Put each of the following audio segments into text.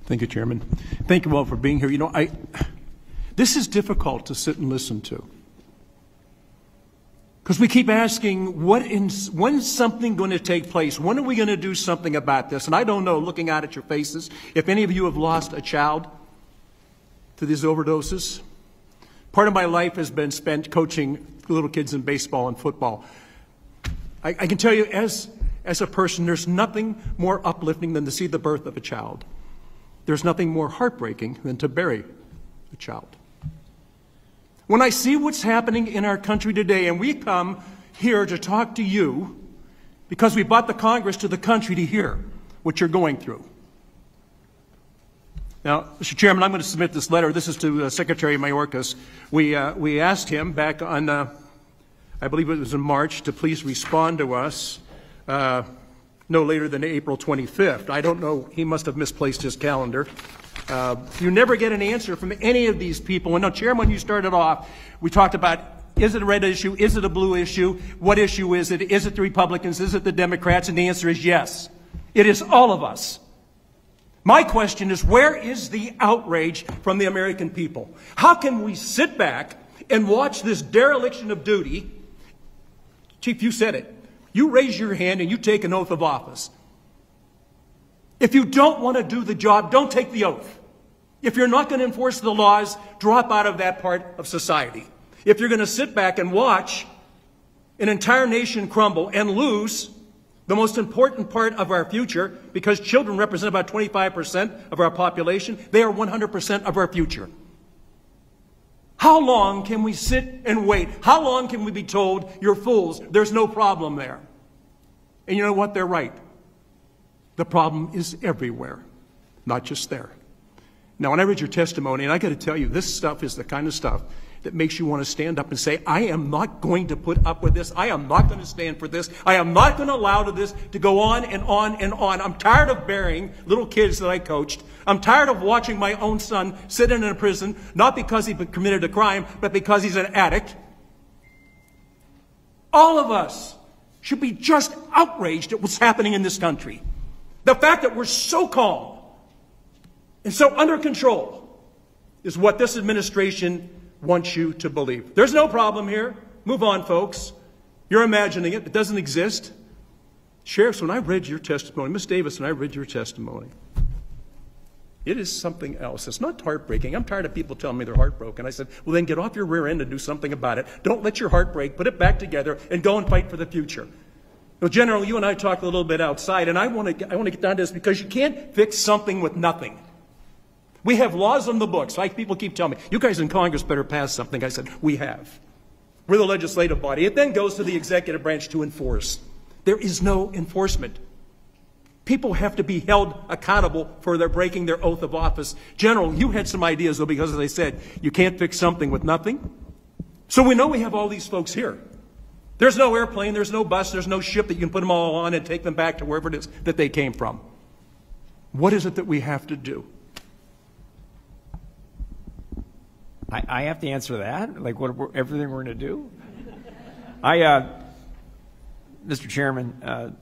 Thank you, Chairman. Thank you all for being here. You know, this is difficult to sit and listen to. Because we keep asking, when's something going to take place? When are we going to do something about this? And I don't know, looking out at your faces, if any of you have lost a child to these overdoses. Part of my life has been spent coaching little kids in baseball and football. I can tell you, as a person, there's nothing more uplifting than to see the birth of a child. There's nothing more heartbreaking than to bury a child. When I see what's happening in our country today, and we come here to talk to you because we brought the Congress to the country to hear what you're going through. Now, Mr. Chairman, I'm going to submit this letter. This is to Secretary Mayorkas. We asked him back on, I believe it was in March, to please respond to us no later than April 25th. I don't know. He must have misplaced his calendar. You never get an answer from any of these people. And now, Chairman, when you started off, we talked about, is it a red issue? Is it a blue issue? What issue is it? Is it the Republicans? Is it the Democrats? And the answer is yes. It is all of us. My question is, where is the outrage from the American people? How can we sit back and watch this dereliction of duty? Chief, you said it. You raise your hand and you take an oath of office. If you don't want to do the job, don't take the oath. If you're not going to enforce the laws, drop out of that part of society. If you're going to sit back and watch an entire nation crumble and lose the most important part of our future, because children represent about 25% of our population, they are 100% of our future. How long can we sit and wait? How long can we be told, you're fools, there's no problem there? And you know what? They're right. The problem is everywhere, not just there. Now, when I read your testimony, and I got to tell you, this stuff is the kind of stuff that makes you want to stand up and say, I am not going to put up with this. I am not going to stand for this. I am not going to allow this to go on and on and on. I'm tired of burying little kids that I coached. I'm tired of watching my own son sit in a prison, not because he committed a crime, but because he's an addict. All of us should be just outraged at what's happening in this country. The fact that we're so calm and so under control is what this administration wants you to believe. There's no problem here. Move on, folks. You're imagining it. It doesn't exist. Sheriffs, when I read your testimony, Ms. Davis, when I read your testimony, it is something else. It's not heartbreaking. I'm tired of people telling me they're heartbroken. I said, well, then get off your rear end and do something about it. Don't let your heart break. Put it back together and go and fight for the future. Well, General, you and I talked a little bit outside, and I want to get down to this because you can't fix something with nothing. We have laws on the books. Like people keep telling me, you guys in Congress better pass something. I said, we have. We're the legislative body. It then goes to the executive branch to enforce. There is no enforcement. People have to be held accountable for their breaking their oath of office. General, you had some ideas, though, because as I said, you can't fix something with nothing. So we know we have all these folks here. There's no airplane, there's no bus, there's no ship that you can put them all on and take them back to wherever it is that they came from. What is it that we have to do? I have to answer that? Like everything we're going to do? Mr. Chairman,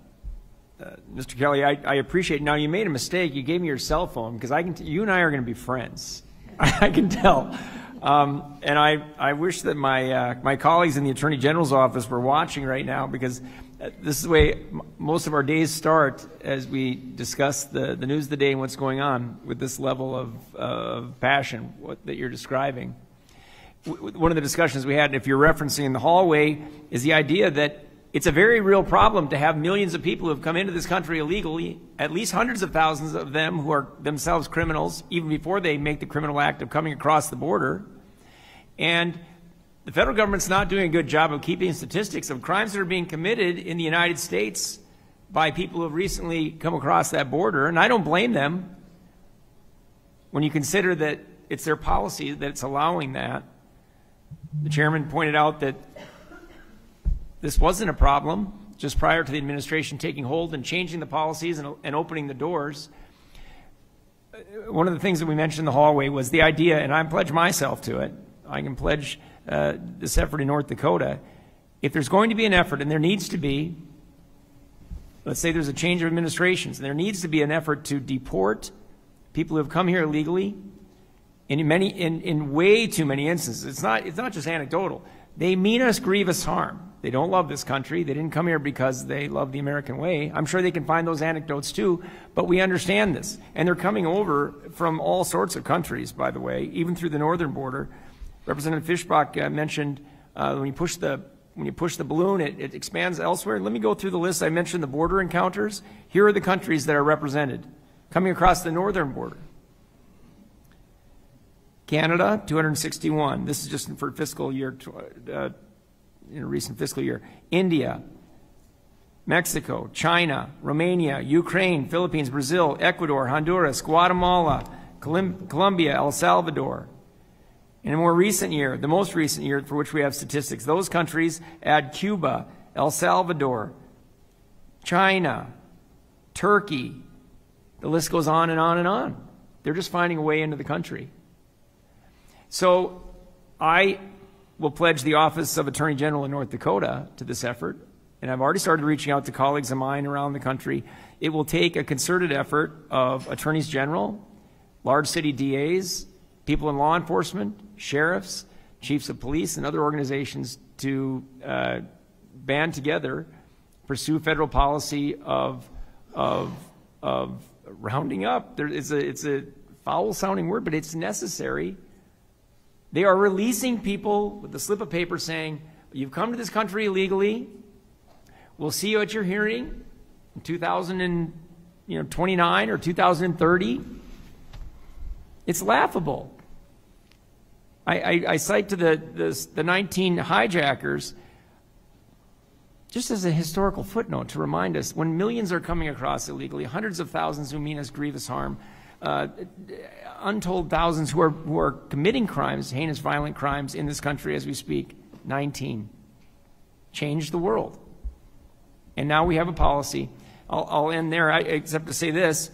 Mr. Kelly, I appreciate. Now, you made a mistake. You gave me your cell phone because you and I are going to be friends. I can tell. And I wish that my colleagues in the Attorney General's office were watching right now, because this is the way most of our days start as we discuss the news of the day and what's going on with this level of passion that you're describing. One of the discussions we had, if you're referencing in the hallway, is the idea that it's a very real problem to have millions of people who have come into this country illegally, at least hundreds of thousands of them who are themselves criminals, even before they make the criminal act of coming across the border. And the federal government's not doing a good job of keeping statistics of crimes that are being committed in the United States by people who have recently come across that border. And I don't blame them when you consider that it's their policy that's allowing that. The chairman pointed out that this wasn't a problem just prior to the administration taking hold and changing the policies and opening the doors. One of the things that we mentioned in the hallway was the idea, and I pledge myself to it, I can pledge this effort in North Dakota. If there's going to be an effort, and there needs to be, let's say there's a change of administrations, and there needs to be an effort to deport people who have come here illegally, in way too many instances, it's not just anecdotal. They mean us grievous harm. They don't love this country. They didn't come here because they love the American way. I'm sure they can find those anecdotes too, but we understand this. And they're coming over from all sorts of countries, by the way, even through the northern border. Representative Fischbach mentioned when you push the balloon, it expands elsewhere. Let me go through the list. I mentioned the border encounters. Here are the countries that are represented coming across the northern border. Canada, 261. This is just for fiscal year, in a recent fiscal year. India, Mexico, China, Romania, Ukraine, Philippines, Brazil, Ecuador, Honduras, Guatemala, Colombia, El Salvador. In a more recent year, the most recent year for which we have statistics, those countries add Cuba, El Salvador, China, Turkey. The list goes on and on and on. They're just finding a way into the country. So I will pledge the office of Attorney General in North Dakota to this effort, and I've already started reaching out to colleagues of mine around the country. It will take a concerted effort of attorneys general, large city DAs, people in law enforcement, sheriffs, chiefs of police, and other organizations to band together, pursue federal policy of rounding up. It's a foul-sounding word, but it's necessary. They are releasing people with a slip of paper saying, you've come to this country illegally. We'll see you at your hearing in 2029 or 2030. It's laughable. I cite to the 19 hijackers just as a historical footnote to remind us when millions are coming across illegally, hundreds of thousands who mean us grievous harm, untold thousands who are committing crimes, heinous violent crimes in this country as we speak, 19. Changed the world. And now we have a policy. I'll end there, except to say this.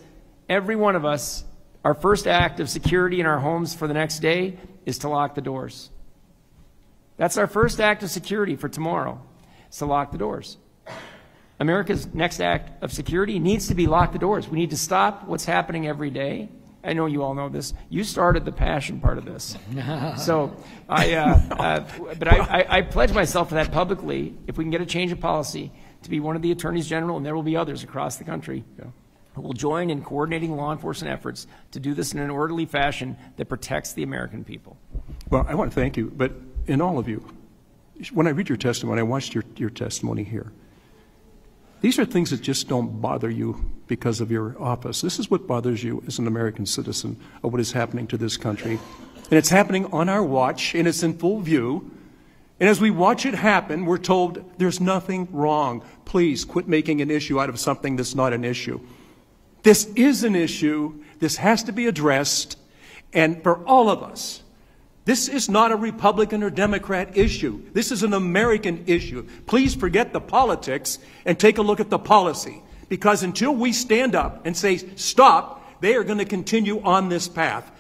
Every one of us, our first act of security in our homes for the next day is to lock the doors. That's our first act of security for tomorrow, is to lock the doors. America's next act of security needs to be lock the doors. We need to stop what's happening every day. I know you all know this. You started the passion part of this. So I pledge myself to that publicly, if we can get a change of policy, to be one of the attorneys general, and there will be others across the country, who will join in coordinating law enforcement efforts to do this in an orderly fashion that protects the American people. Well, I want to thank you, but in all of you, when I read your testimony, I watched your testimony here. These are things that just don't bother you because of your office. This is what bothers you as an American citizen of what is happening to this country. And it's happening on our watch, and it's in full view. And as we watch it happen, we're told there's nothing wrong. Please quit making an issue out of something that's not an issue. This is an issue. This has to be addressed. And for all of us, this is not a Republican or Democrat issue. This is an American issue. Please forget the politics and take a look at the policy. Because until we stand up and say, stop, they are going to continue on this path.